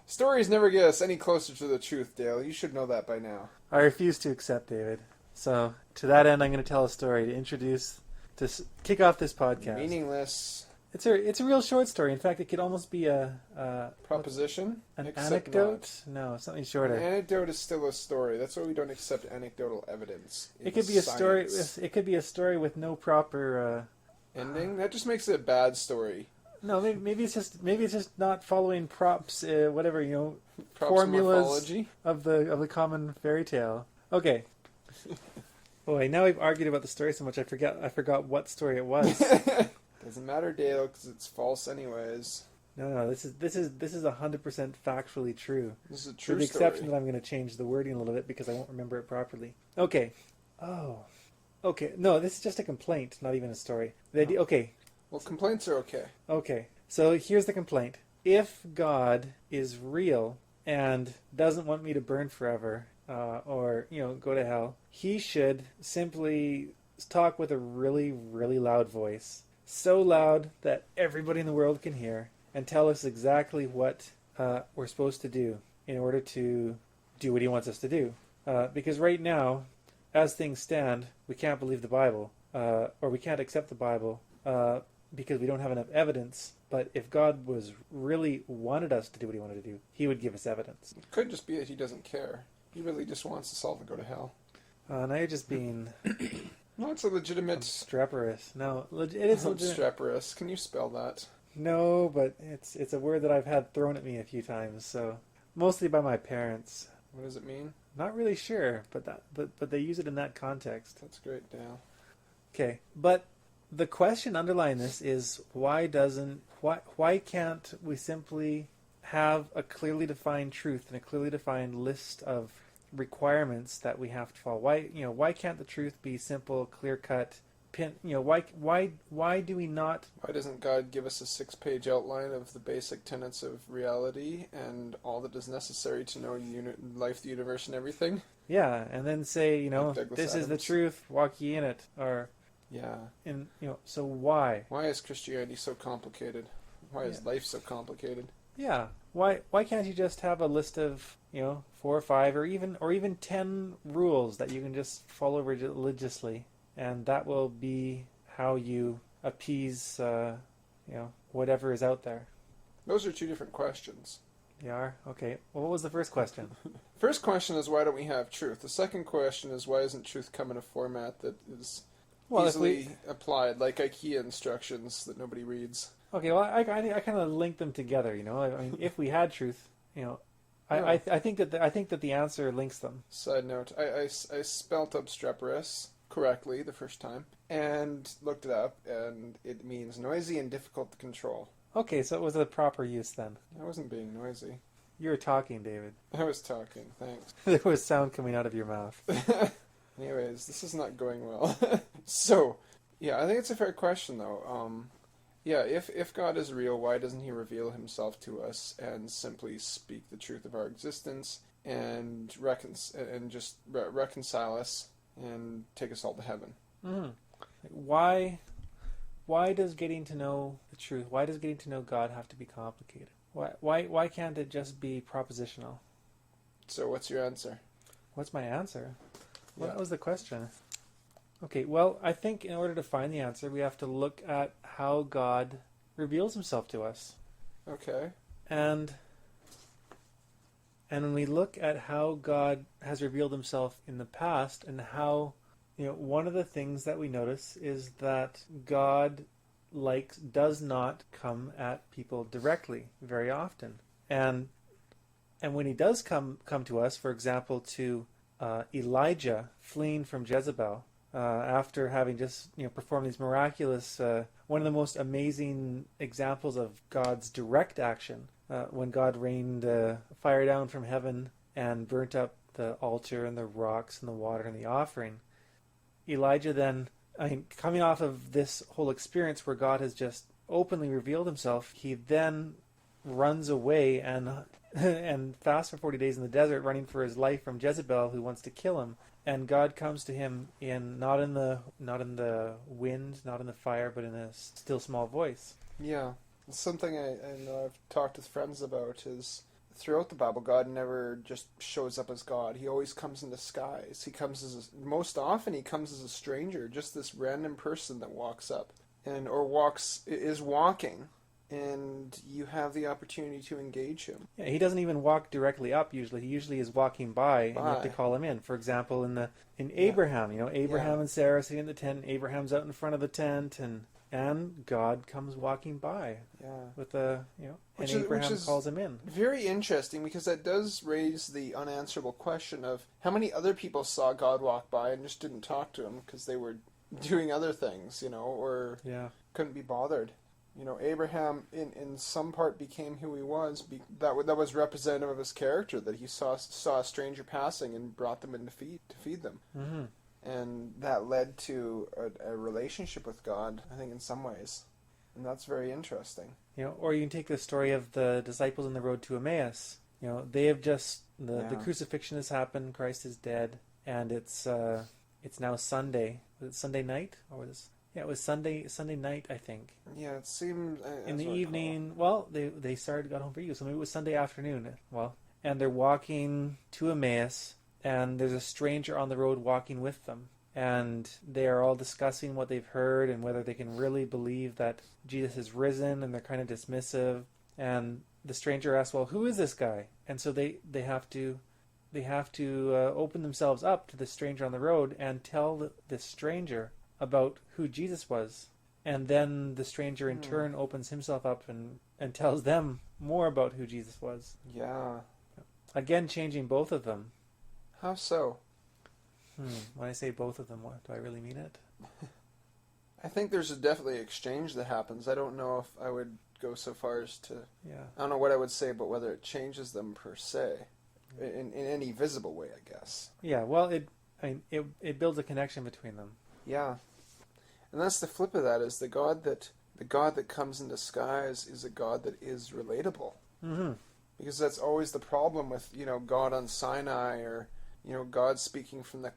Stories never get us any closer to the truth, Dale. You should know that by now. I refuse to accept, David. So, to that end, I'm going to tell a story to kick off this podcast. Meaningless It's a real short story. In fact, it could almost be proposition. an Except anecdote. No, something not. shorter. An anecdote is still a story. That's why we don't accept anecdotal evidence. It could be a story. It could be a story with no proper ending. That just makes it a bad story. No, maybe it's just not following props. Whatever Props formulas morphology. of the common fairy tale. Okay. Boy, now we've argued about the story so much I forgot what story it was. Doesn't matter, Dale, because it's false anyways. No, this is 100% factually true. This is a true With the story. exception that I'm going to change the wording a little bit because I won't remember it properly. Okay. Oh. Okay. No, this is just a complaint, not even a story. The idea. Okay. Well, complaints are okay. Okay. So here's the complaint. If God is real and doesn't want me to burn forever, or go to hell, he should simply talk with a really, really loud voice, so loud that everybody in the world can hear, and tell us exactly what we're supposed to do in order to do what he wants us to do. Because right now, as things stand, we can't believe the Bible, or we can't accept the Bible because we don't have enough evidence. But if God was really wanted us to do what he wanted to do, he would give us evidence. It could just be that he doesn't care. He really just wants us all to go to hell. Now you're just being No, it's a legitimate... obstreperous. No, it is legitimate. Obstreperous. Can you spell that? No, but it's a word that I've had thrown at me a few times. So mostly by my parents. What does it mean? Not really sure, but they use it in that context. That's great, Dale. Okay, but the question underlying this is why can't we simply have a clearly defined truth and a clearly defined list of requirements that we have to follow? Why can't the truth be simple, clear cut? Why do we not? Why doesn't God give us a 6-page outline of the basic tenets of reality and all that is necessary to know life, the universe, and everything? Yeah, and then say, Like Douglas this is the Adams. truth, walk ye in it, or Yeah. so why? Why is Christianity so complicated? Why is life so complicated? Yeah, why can't you just have a list of 4 or 5 or even 10 rules that you can just follow religiously, and that will be how you appease whatever is out there? Those are two different questions. They are? Okay. Well, what was the first question? First question is, why don't we have truth? The second question is, why isn't truth come in a format that is easily applied, like IKEA instructions that nobody reads? Okay, well, I kind of link them together. I mean, if we had truth, I think that the answer links them. Side note: I spelt obstreperous correctly the first time and looked it up, and it means noisy and difficult to control. Okay, so it was a proper use then. I wasn't being noisy. You were talking, David. I was talking. Thanks. There was sound coming out of your mouth. Anyways, this is not going well. So, yeah, I think it's a fair question, though. Yeah, if God is real, why doesn't he reveal himself to us and simply speak the truth of our existence and reconcile us and take us all to heaven? Mm-hmm. Why does getting to know the truth, why does getting to know God have to be complicated? Why can't it just be propositional? So what's your answer? What's my answer? Well, Yeah. that was the question. Okay, well, I think in order to find the answer, we have to look at how God reveals himself to us. Okay. And when we look at how God has revealed himself in the past and how, one of the things that we notice is that God does not come at people directly very often. And when he does come to us, for example, to Elijah fleeing from Jezebel, after having just performed these miraculous, one of the most amazing examples of God's direct action, when God rained fire down from heaven and burnt up the altar and the rocks and the water and the offering. Elijah then, coming off of this whole experience where God has just openly revealed himself, he then runs away and fasts for 40 days in the desert, running for his life from Jezebel, who wants to kill him. And God comes to him not in the wind, not in the fire, but in a still small voice. Yeah. Something I know I've talked with friends about is throughout the Bible, God never just shows up as God. He always comes in disguise. He comes most often he comes as a stranger, just this random person that walks up is walking, and you have the opportunity to engage him. Yeah, he doesn't even walk directly up usually. He usually is walking by, and you have to call him in. For example, in Abraham, Abraham and Sarah sitting in the tent, and Abraham's out in front of the tent, and God comes walking by. Yeah. With and Abraham calls him in. Very interesting, because that does raise the unanswerable question of how many other people saw God walk by and just didn't talk to him because they were doing other things, or couldn't be bothered. Abraham in some part became who he was. That was representative of his character, that he saw a stranger passing and brought them in to feed them. Mm-hmm. And that led to a relationship with God, I think, in some ways. And that's very interesting. Or you can take the story of the disciples on the road to Emmaus. They have just, the crucifixion has happened, Christ is dead, and it's now Sunday. Was it Sunday night? Or was it? Yeah, it was Sunday night, I think. Yeah, it seemed... in the evening, they got home for you, so maybe it was Sunday afternoon. And they're walking to Emmaus, and there's a stranger on the road walking with them. And they are all discussing what they've heard and whether they can really believe that Jesus is risen, and they're kind of dismissive. And the stranger asks, well, who is this guy? And so they have to open themselves up to the stranger on the road and tell the stranger about who Jesus was. And then the stranger in turn opens himself up and tells them more about who Jesus was. Yeah. Again, changing both of them. How so? When I say both of them, what do I really mean it? I think there's definitely exchange that happens. I don't know if I would go so far as to... Yeah. I don't know what I would say, but whether it changes them per se. In any visible way, I guess. Yeah, well, it builds a connection between them. Yeah. And that's the flip of that, is the God that comes in disguise is a God that is relatable. Mm-hmm. Because that's always the problem with, God on Sinai, or, God speaking from the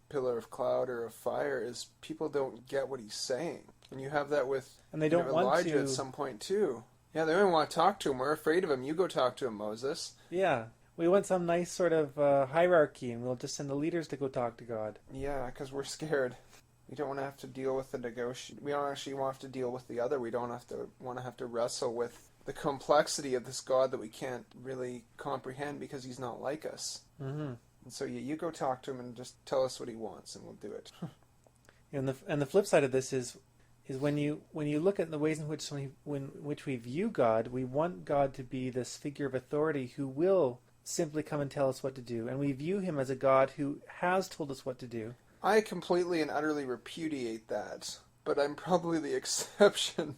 pillar of cloud or of fire, is people don't get what he's saying. And you have that with and they don't want Elijah to... at some point too. Yeah, they don't even want to talk to him. We're afraid of him. You go talk to him, Moses. Yeah. We want some nice sort of hierarchy, and we'll just send the leaders to go talk to God. Yeah, because we're scared. We don't want to have to deal with the negotiation. We don't actually want to have to deal with the other. We don't want to have to wrestle with the complexity of this God that we can't really comprehend because he's not like us. Mm-hmm. And so you go talk to him and just tell us what he wants, and we'll do it. And the flip side of this is when you look at the ways in which we view God, we want God to be this figure of authority who will simply come and tell us what to do, and we view him as a God who has told us what to do. I completely and utterly repudiate that, but I'm probably the exception.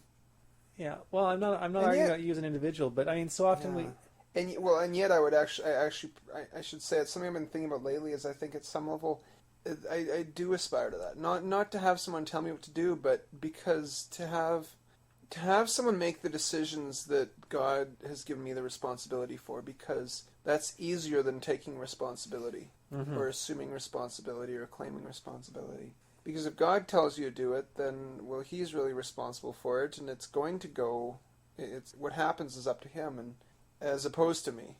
Yeah, well, I'm not arguing about you as an individual, but I mean, so often and yet I would I should say it's something I've been thinking about lately. Is I think at some level, I do aspire to that. Not to have someone tell me what to do, but because to have someone make the decisions that God has given me the responsibility for, because that's easier than taking responsibility, or assuming responsibility, or claiming responsibility. Because if God tells you to do it, then, well, he's really responsible for it, and it's going to go, what happens is up to him, and as opposed to me.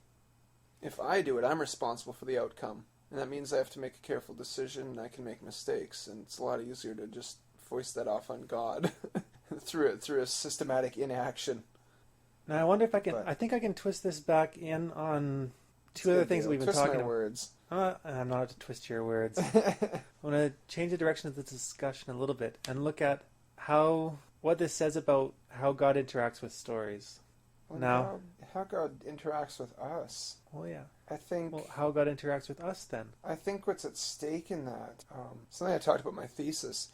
If I do it, I'm responsible for the outcome. And that means I have to make a careful decision, and I can make mistakes, and it's a lot easier to just foist that off on God through a systematic inaction. Now I wonder if I can. I think I can twist this back in on two other things that we've been talking about. Words. I'm not to twist your words. I want to change the direction of the discussion a little bit and look at what this says about how God interacts with stories. Well, how God interacts with us. Well, yeah. I think. Well, how God interacts with us then. I think what's at stake in that, something I talked about in my thesis,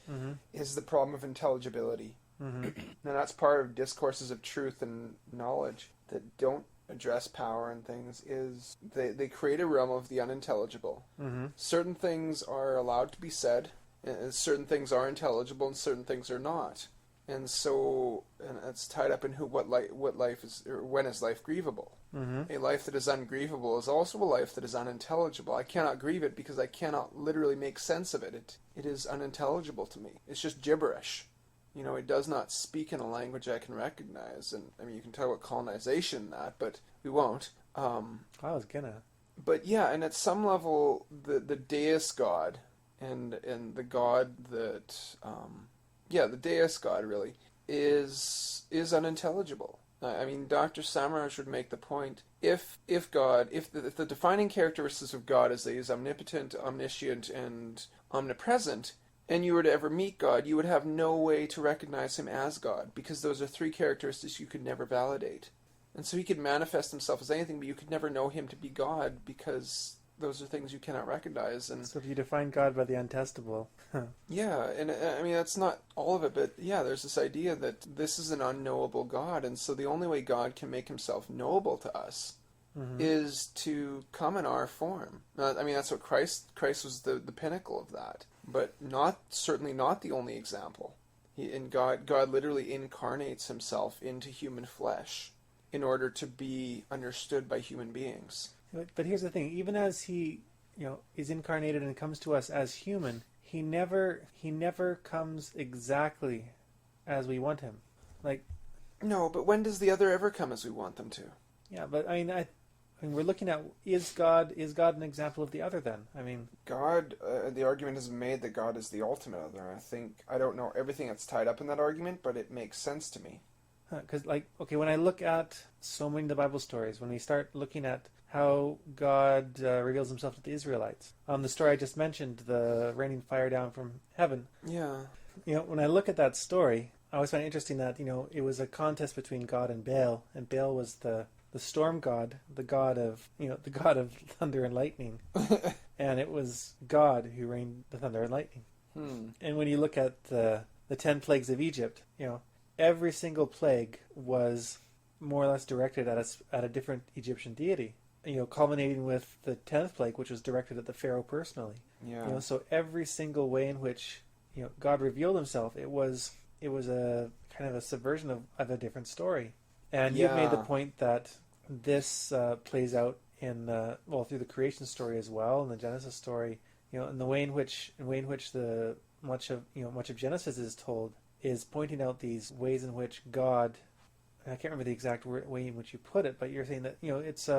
is the problem of intelligibility. Mm-hmm. Now that's part of discourses of truth and knowledge that don't address power and things. Is they create a realm of the unintelligible. Mm-hmm. Certain things are allowed to be said, and certain things are intelligible, and certain things are not. And so, and it's tied up in what life is, or when is life grievable. Mm-hmm. A life that is ungrievable is also a life that is unintelligible. I cannot grieve it because I cannot literally make sense of it. It is unintelligible to me. It's just gibberish. It does not speak in a language I can recognize. And I mean, you can talk about colonization and that, but we won't. I was gonna. But yeah, and at some level, the deist God and the God that the deist God really is unintelligible. I mean, Dr. Samaraj would make the point: if the defining characteristics of God is that he is omnipotent, omniscient, and omnipresent, and you were to ever meet God, you would have no way to recognize him as God, because those are three characteristics you could never validate. And so he could manifest himself as anything, but you could never know him to be God, because those are things you cannot recognize. And So if you define God by the untestable, yeah, and I mean, that's not all of it, but yeah, there's this idea that this is an unknowable God, and so the only way God can make himself knowable to us is to come in our form. I mean, that's what Christ was the pinnacle of that, but certainly not the only example. God literally incarnates himself into human flesh in order to be understood by human beings. but here's the thing: even as he, is incarnated and comes to us as human, he never comes exactly as we want him. Like, No, but when does the other ever come as we want them to? yeah, but I mean, we're looking at is God an example of the other? Then I mean, God, the argument is made that God is the ultimate other. I don't know everything that's tied up in that argument, but it makes sense to me. because when I look at so many of the Bible stories, when we start looking at how God reveals himself to the Israelites, the story I just mentioned, the raining fire down from heaven. Yeah. When I look at that story, I always find it interesting that it was a contest between God and Baal was the storm god, the god of thunder and lightning, and it was God who rained the thunder and lightning. And when you look at the 10 plagues of Egypt, every single plague was more or less directed at a different Egyptian deity. Culminating with the 10th plague, which was directed at the Pharaoh personally. Yeah. So every single way in which God revealed himself, it was a kind of a subversion of a different story. And you've made the point that this plays out in through the creation story as well, and the Genesis story. And the way in which the much of Genesis is told is pointing out these ways in which God, I can't remember the exact way in which you put it, but you're saying that it's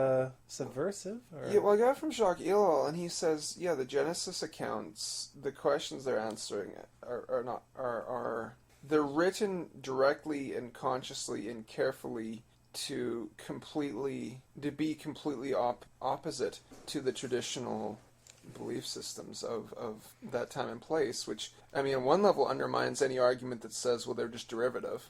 subversive. Or... Yeah, well, I got it from Jacques Ellul, and he says, the Genesis accounts, the questions they're answering are they're written directly and consciously and carefully to be completely opposite to the traditional belief systems of that time and place, which, I mean, on one level undermines any argument that says, well, they're just derivative.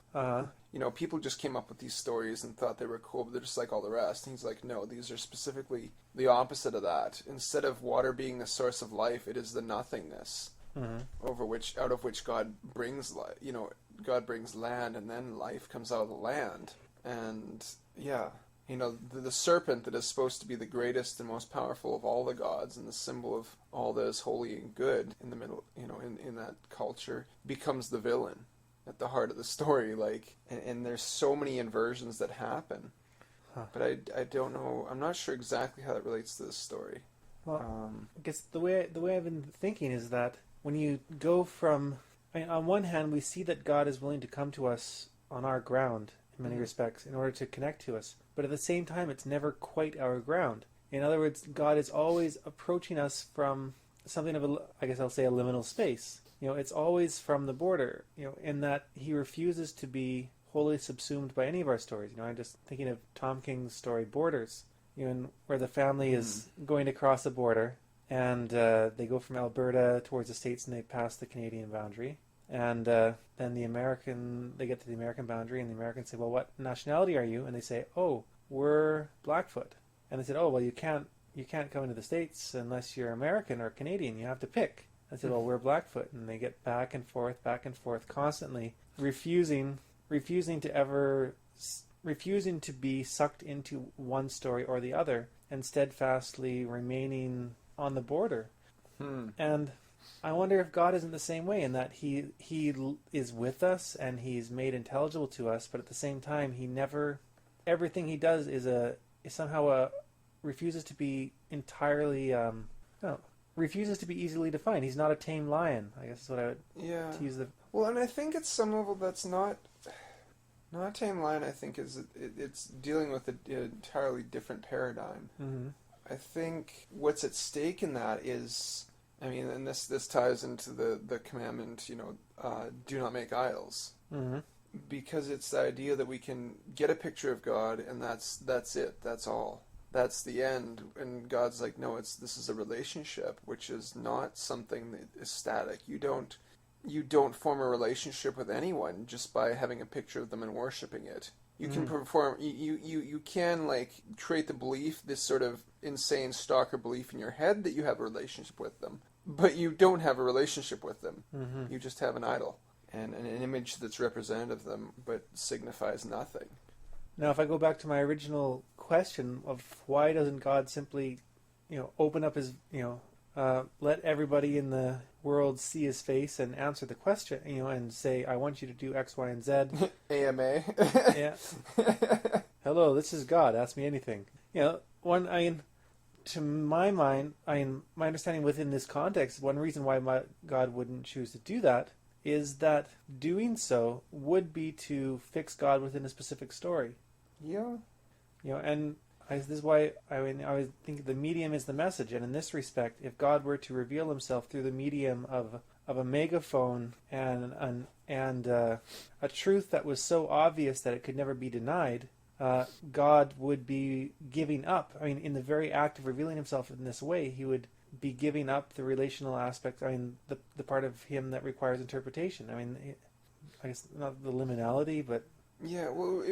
People just came up with these stories and thought they were cool, but they're just like all the rest. And he's like, no, these are specifically the opposite of that. Instead of water being the source of life, it is the nothingness out of which God brings life. God brings land, and then life comes out of the land. And yeah, the serpent that is supposed to be the greatest and most powerful of all the gods and the symbol of all that is holy and good in the middle, in that culture, becomes the villain at the heart of the story. And there's so many inversions that happen. But I don't know. I'm not sure exactly how that relates to this story. Well, I guess the way I've been thinking is that when you go from, on one hand, we see that God is willing to come to us on our ground in many respects in order to connect to us. But at the same time, it's never quite our ground. In other words, God is always approaching us from something of I guess I'll say a liminal space. It's always from the border, in that he refuses to be wholly subsumed by any of our stories. I'm just thinking of Tom King's story, Borders, where the family is going to cross a border, and they go from Alberta towards the States, and they pass the Canadian boundary. And then they get to the American boundary, and the Americans say, well, what nationality are you? And they say, oh, we're Blackfoot. And they said, oh, well, you can't come into the States unless you're American or Canadian. You have to pick. I said, well, we're Blackfoot. And they get back and forth, constantly refusing to be sucked into one story or the other, and steadfastly remaining on the border. And I wonder if God isn't the same way, in that he is with us and he's made intelligible to us, but at the same time, everything he does is somehow refuses to be entirely refuses to be easily defined. He's not a tame lion, I guess is what I would to use the... Well, and I think at some level that's not No, a tame line, I think, it's dealing with an entirely different paradigm. Mm-hmm. I think what's at stake in that is, I mean, and this ties into the commandment, do not make idols. Mm-hmm. Because it's the idea that we can get a picture of God and that's it, that's all. That's the end. And God's like, no, this is a relationship, which is not something that is static. You don't form a relationship with anyone just by having a picture of them and worshiping it. You can perform, you can like create the belief, this sort of insane stalker belief in your head that you have a relationship with them, but you don't have a relationship with them. Mm-hmm. You just have an idol and an image that's representative of them, but signifies nothing. Now, if I go back to my original question of why doesn't God simply, open up his, let everybody in the world see his face and answer the question, and say, I want you to do X, Y, and Z. AMA. Yeah. Hello, this is God. Ask me anything. To my mind, my understanding within this context, one reason why God wouldn't choose to do that is that doing so would be to fix God within a specific story. Yeah. And this is why I always think the medium is the message. And in this respect, if God were to reveal himself through the medium of a megaphone and a truth that was so obvious that it could never be denied, God would be giving up. In the very act of revealing himself in this way, he would be giving up the relational aspect, the part of him that requires interpretation. I guess not the liminality, but... Yeah, well,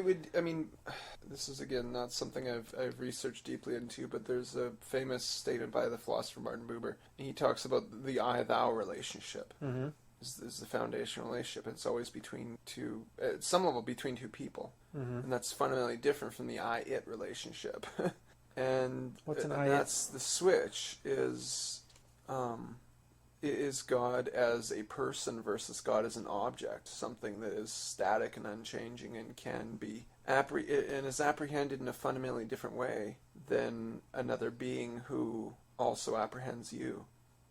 this is, again, not something I've researched deeply into, but there's a famous statement by the philosopher Martin Buber, and he talks about the I-thou relationship. Mm-hmm. Is the foundational relationship. It's always between two, at some level, between two people. Mm-hmm. And that's fundamentally different from the I-it relationship. And what's an and I-it? That's the switch is God as a person versus God as an object, something that is static and unchanging and can be and is apprehended in a fundamentally different way than another being who also apprehends you.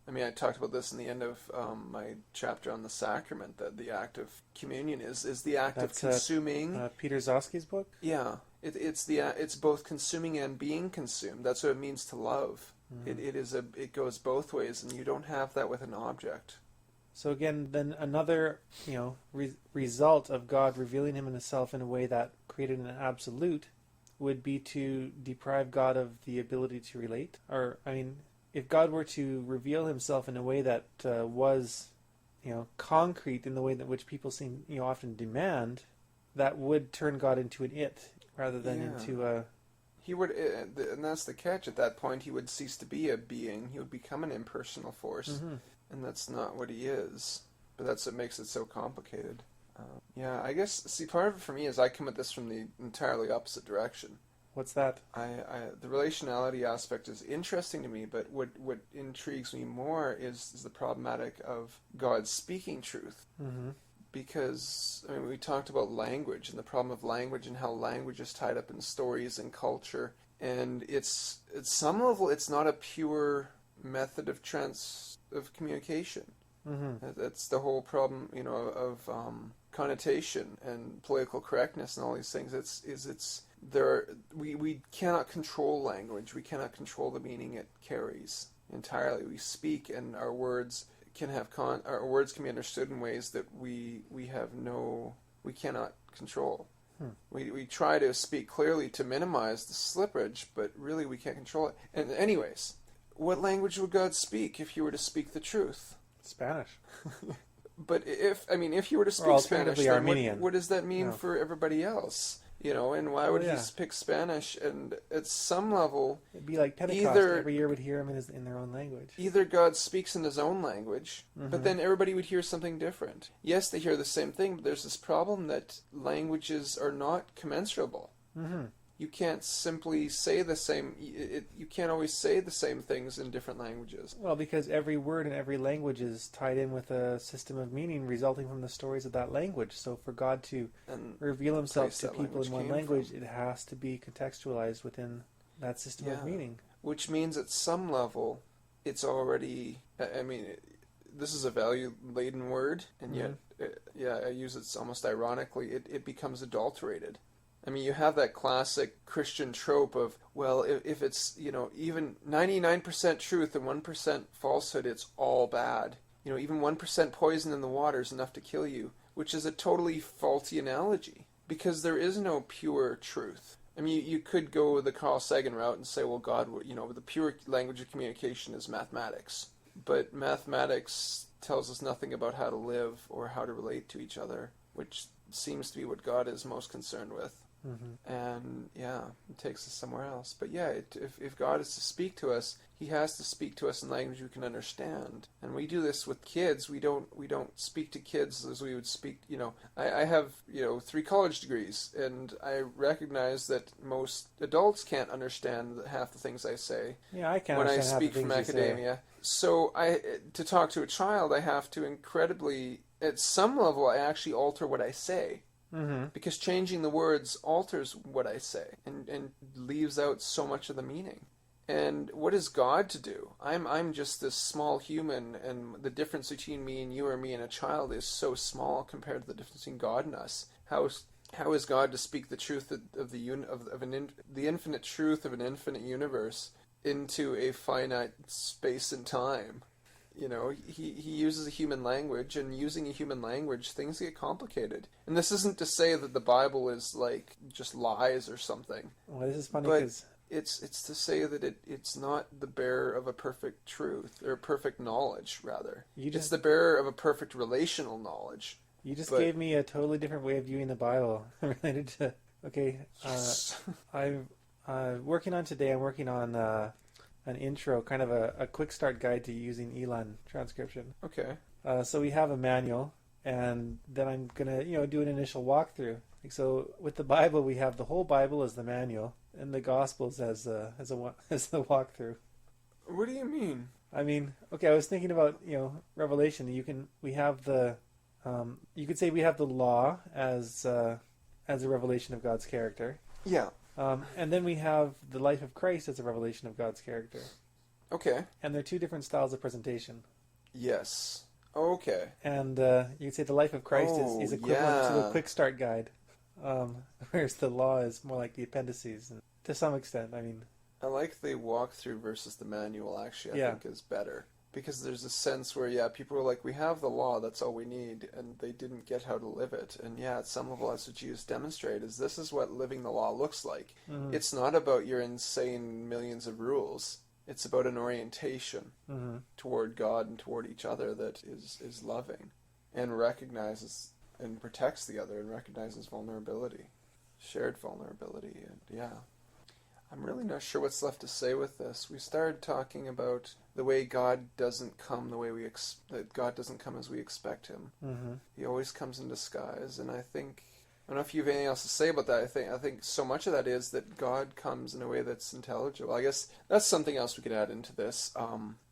I talked about this in the end of my chapter on the sacrament, that the act of communion is the act of consuming. Peter Zosky's book? Yeah. It's both consuming and being consumed. That's what it means to love. Mm-hmm. It goes both ways, and you don't have that with an object. So again, then another result of God revealing himself in a way that created an absolute would be to deprive God of the ability to relate. If God were to reveal himself in a way that was, concrete in the way that which people seem, often demand, that would turn God into an it rather than into a... He would, and that's the catch. At that point, he would cease to be a being. He would become an impersonal force, mm-hmm. and that's not what he is. But that's what makes it so complicated. I guess, part of it for me is I come at this from the entirely opposite direction. What's that? The relationality aspect is interesting to me, but what intrigues me more is the problematic of God speaking truth. Mm-hmm. Because, we talked about language and the problem of language and how language is tied up in stories and culture. And it's, at some level, it's not a pure method of communication. Mm-hmm. That's the whole problem, of connotation and political correctness and all these things. We cannot control language. We cannot control the meaning it carries entirely. We speak, and our words can have our words can be understood in ways that we cannot control. We try to speak clearly to minimize the slippage, but really we can't control it. And anyways, what language would God speak if you were to speak the truth? Spanish. But if you were to speak Spanish, then Armenian. what does that mean for everybody else? And why would you pick Spanish? And at some level, it'd be like Pentecost. Every year would hear them in their own language. Either God speaks in his own language, mm-hmm. but then everybody would hear something different. Yes, they hear the same thing, but there's this problem that languages are not commensurable. Mm-hmm. You can't simply say the same. You can't always say the same things in different languages. Well, because every word in every language is tied in with a system of meaning resulting from the stories of that language. So for God to reveal himself to people in one language, it has to be contextualized within that system of meaning. Which means at some level, it's already... this is a value-laden word, and yet I use it almost ironically, it becomes adulterated. I mean, you have that classic Christian trope of, well, if it's, even 99% truth and 1% falsehood, it's all bad. Even 1% poison in the water is enough to kill you, which is a totally faulty analogy, because there is no pure truth. I mean, you could go the Carl Sagan route and say, well, God, the pure language of communication is mathematics. But mathematics tells us nothing about how to live or how to relate to each other, which seems to be what God is most concerned with. Mm-hmm. And it takes us somewhere else. But if God is to speak to us, he has to speak to us in language we can understand. And we do this with kids. We don't speak to kids as we would speak. I have 3 college degrees, and I recognize that most adults can't understand half the things I say. Yeah, I can't when I understand speak half the from things you academia. So to talk to a child, I have to incredibly, at some level, I actually alter what I say. Mm-hmm. Because changing the words alters what I say and leaves out so much of the meaning. And what is God to do? I'm just this small human, and the difference between me and you or me and a child is so small compared to the difference between God and us. How is God to speak the truth of the infinite truth of an infinite universe into a finite space and time? He uses a human language, and using a human language, things get complicated. And this isn't to say that the Bible is like just lies or something. Well, this is funny because it's to say that it's not the bearer of a perfect truth, or perfect knowledge, rather. It's the bearer of a perfect relational knowledge. You just gave me a totally different way of viewing the Bible related to. Okay, I'm working on today. I'm working on an intro, kind of a quick start guide to using Elan transcription. Okay. So we have a manual, and then I'm gonna do an initial walkthrough. So with the Bible, we have the whole Bible as the manual, and the Gospels as the walkthrough. What do you mean? I mean, okay, I was thinking about Revelation. We have the you could say we have the law as a revelation of God's character. Yeah. And then we have the life of Christ as a revelation of God's character. Okay. And they're 2 different styles of presentation. Yes. Okay. And you could say the life of Christ is equivalent to the quick start guide, whereas the law is more like the appendices, and to some extent. I mean, I like the walkthrough versus the manual, actually, I think is better. Because there's a sense where, people are like, we have the law, that's all we need, and they didn't get how to live it. And at some level, that's what Jesus demonstrated, is this is what living the law looks like. Mm-hmm. It's not about your insane millions of rules. It's about an orientation toward God and toward each other that is loving, and recognizes and protects the other, and recognizes vulnerability, shared vulnerability, and I'm really not sure what's left to say with this. We started talking about the way God doesn't come the way that God doesn't come as we expect him. Mm-hmm. He always comes in disguise, and I don't know if you have anything else to say about that. I think so much of that is that God comes in a way that's intelligible. I guess that's something else we could add into this.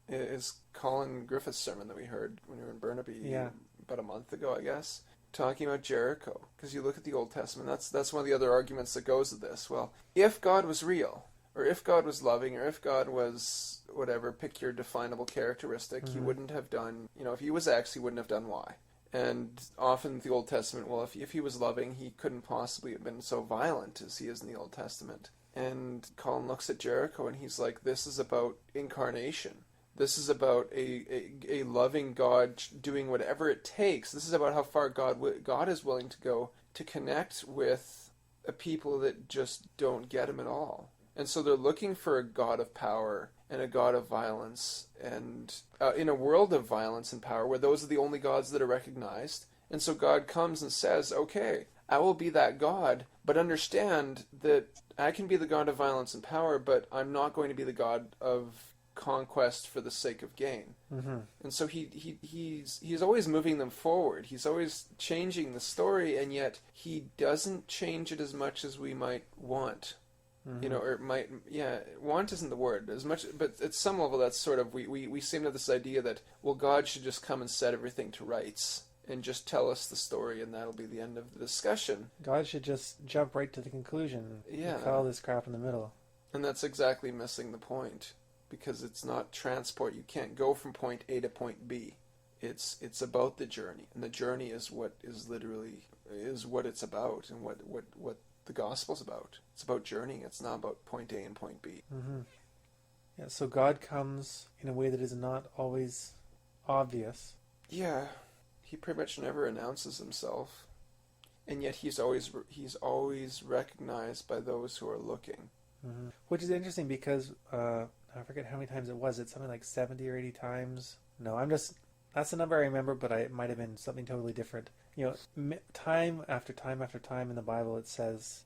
Is Colin Griffith's sermon that we heard when we were in Burnaby about a month ago, I guess. Talking about Jericho, because you look at the Old Testament, that's one of the other arguments that goes with this. Well, if God was real, or if God was loving, or if God was whatever, pick your definable characteristic, he wouldn't have done, if he was X, he wouldn't have done Y. And often the Old Testament, well, if he was loving, he couldn't possibly have been so violent as he is in the Old Testament. And Colin looks at Jericho and he's like, this is about incarnation. This is about a loving God doing whatever it takes. This is about how far God is willing to go to connect with a people that just don't get him at all. And so they're looking for a God of power and a God of violence, and in a world of violence and power where those are the only gods that are recognized. And so God comes and says, okay, I will be that God, but understand that I can be the God of violence and power, but I'm not going to be the God of conquest for the sake of gain. Mm-hmm. And so he's always moving them forward. He's always changing the story, and yet he doesn't change it as much as we might want. Mm-hmm. Or might, want isn't the word as much, but at some level that's sort of, we seem to have this idea that, well, God should just come and set everything to rights and just tell us the story, and that'll be the end of the discussion. God should just jump right to the conclusion. Yeah. Cut all this crap in the middle. And that's exactly missing the point. Because it's not transport. You can't go from point A to point B. It's about the journey, and the journey is what is literally is what it's about, and what the gospel's about. It's about journeying. It's not about point A and point B. Mm-hmm. Yeah, so God comes in a way that is not always obvious. Yeah, he pretty much never announces himself, and yet he's always recognized by those who are looking. Mm-hmm. Which is interesting because I forget how many times it was. It's something like 70 or 80 times. No, that's the number I remember, but it might have been something totally different. Time after time after time in the Bible, it says,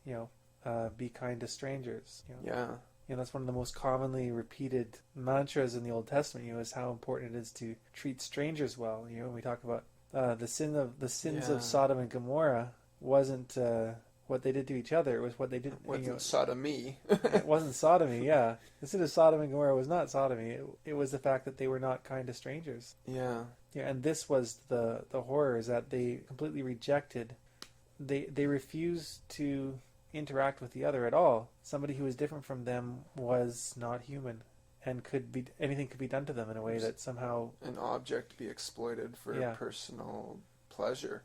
be kind to strangers. Yeah. That's one of the most commonly repeated mantras in the Old Testament. Is how important it is to treat strangers well. When we talk about the sins of Sodom and Gomorrah wasn't what they did to each other. It was what they did. It wasn't sodomy. It wasn't sodomy. Yeah, the sin of Sodom and Gomorrah was not sodomy. It was the fact that they were not kind to strangers. Yeah. Yeah, and this was the horror, is that they completely rejected. They refused to interact with the other at all. Somebody who was different from them was not human, and anything could be done to them in a way that somehow an object be exploited for personal pleasure,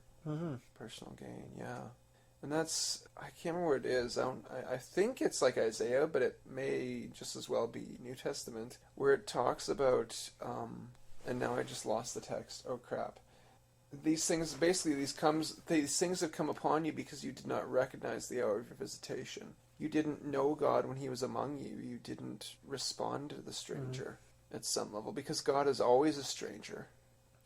personal gain. Yeah, and that's, I can't remember what it is. I think it's like Isaiah, but it may just as well be New Testament, where it talks about. And now I just lost the text. Oh crap. These things have come upon you because you did not recognize the hour of your visitation. You didn't know God when he was among you. You didn't respond to the stranger at some level, because God is always a stranger.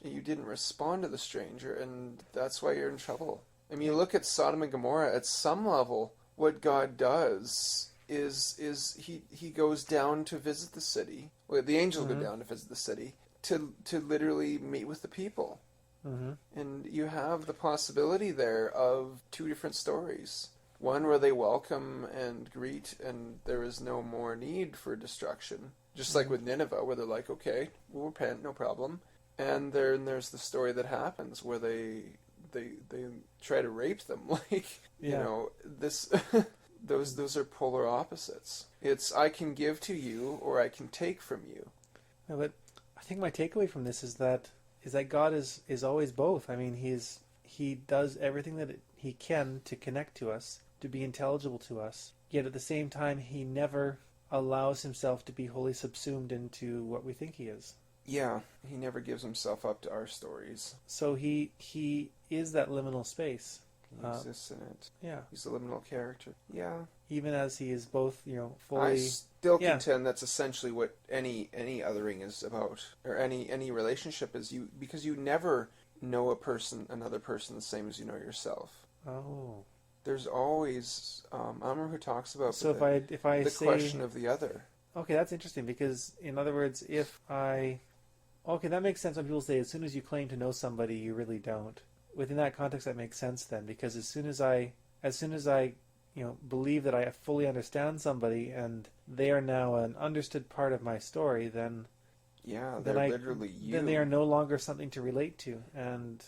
You didn't respond to the stranger, and that's why you're in trouble. I mean, you look at Sodom and Gomorrah, at some level, what God does is he goes down to visit the city. Well, the angels go down to visit the city to literally meet with the people. And you have the possibility there of two different stories. One where they welcome and greet, and there is no more need for destruction. Just like with Nineveh, where they're like, okay, we'll repent, no problem. And then there's the story that happens where they try to rape them. This those are polar opposites. It's, I can give to you or I can take from you. Yeah, but I think my takeaway from this is that God is always both. I mean, he does everything that he can to connect to us, to be intelligible to us. Yet at the same time, he never allows himself to be wholly subsumed into what we think he is. Yeah, he never gives himself up to our stories. So he is that liminal space. He exists in it. Yeah. He's a liminal character. Yeah. Even as he is both, fully... I still contend that's essentially what any othering is about, or any relationship is, because you never know another person the same as you know yourself. Oh. There's always, I don't remember who talks about so if I the say, question of the other. Okay, that's interesting, because in other words, okay, that makes sense when people say as soon as you claim to know somebody, you really don't. Within that context, that makes sense then, because as soon as I believe that I fully understand somebody and they are now an understood part of my story, then they're literally you. Then they are no longer something to relate to, and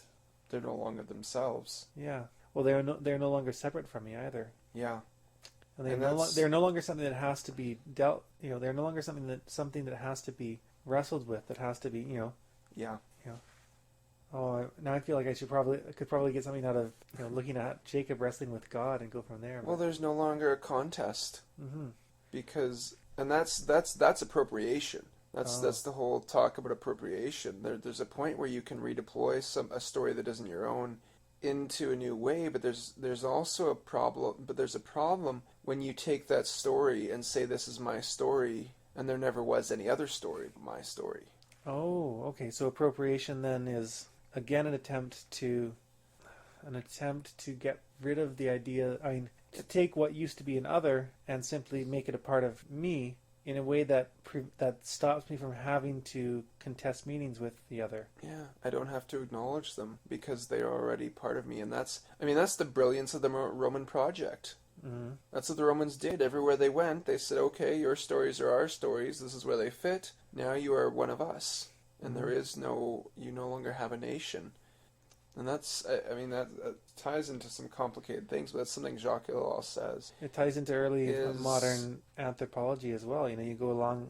they're no longer themselves. Yeah. Well, they're no longer separate from me either. Yeah. And they're no longer something that has to be dealt. They're no longer something that has to be wrestled with. That has to be. Yeah. Oh, now I feel like I could probably get something out of looking at Jacob wrestling with God and go from there. Well, there's no longer a contest, because that's appropriation. That's the whole talk about appropriation. There's a point where you can redeploy a story that isn't your own into a new way, but there's also a problem. But there's a problem when you take that story and say, this is my story, and there never was any other story but my story. Oh, okay. So appropriation then is again an attempt to get rid of the idea. I mean, to take what used to be an other and simply make it a part of me in a way that stops me from having to contest meanings with the other. Yeah, I don't have to acknowledge them because they are already part of me, and that's the brilliance of the Roman project. That's what the Romans did. Everywhere they went, they said, okay, your stories are our stories. This is where they fit. Now you are one of us. And you no longer have a nation. And that's, I mean, that ties into some complicated things, but that's something Jacques Ellul says. It ties into early Is modern anthropology as well. You go along,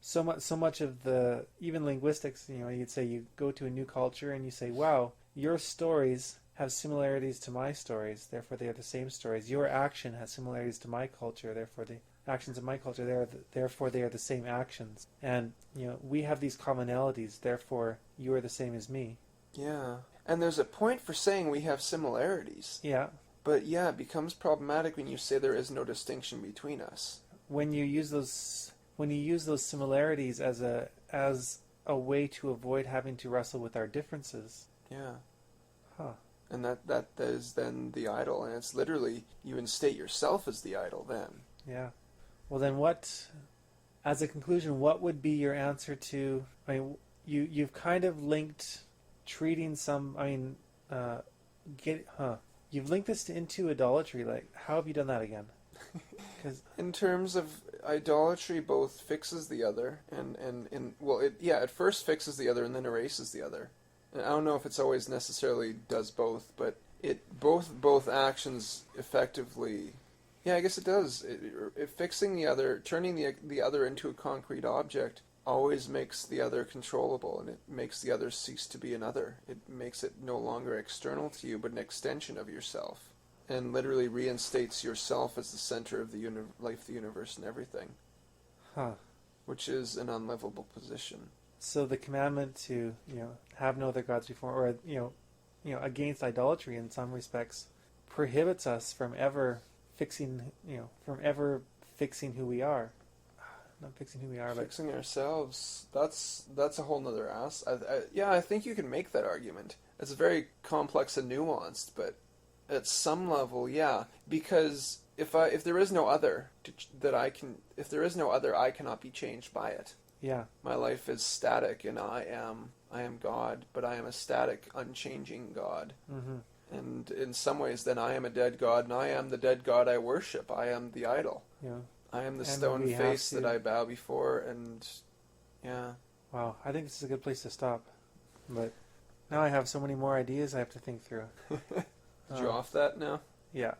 so much of the, even linguistics, you'd say you go to a new culture and you say, wow, your stories have similarities to my stories, therefore they are the same stories. Your action has similarities to my culture, therefore the actions of my culture, therefore they are the same actions. And, we have these commonalities, therefore you are the same as me. Yeah. And there's a point for saying we have similarities. Yeah. But yeah, it becomes problematic when you say there is no distinction between us. When you use those similarities as a way to avoid having to wrestle with our differences. Yeah. Huh. And that is then the idol, and it's literally, you instate yourself as the idol then. Yeah. Well then as a conclusion, what would be your answer to, you've kind of linked treating you've linked this into idolatry. Like, how have you done that again? In terms of idolatry, both fixes the other, it first fixes the other and then erases the other. And I don't know if it's always necessarily does both, but both actions effectively. Yeah, I guess it does. Fixing the other, turning the other into a concrete object, always makes the other controllable, and it makes the other cease to be an other. It makes it no longer external to you, but an extension of yourself, and literally reinstates yourself as the center of the life, the universe, and everything. Huh. Which is an unlivable position. So the commandment to have no other gods before, or against idolatry in some respects, prohibits us from ever fixing who we are. Not fixing who we are, but fixing ourselves. That's a whole nother ass. I think you can make that argument. It's very complex and nuanced, but at some level, yeah. Because if there is no other I cannot be changed by it. Yeah. My life is static, and I am God, but I am a static, unchanging God. Mm-hmm. And in some ways, then I am a dead God, and I am the dead God I worship. I am the idol. Yeah. I am the stone face that I bow before, and yeah. Wow, I think this is a good place to stop. But now I have so many more ideas I have to think through. Did you off that now? Yeah.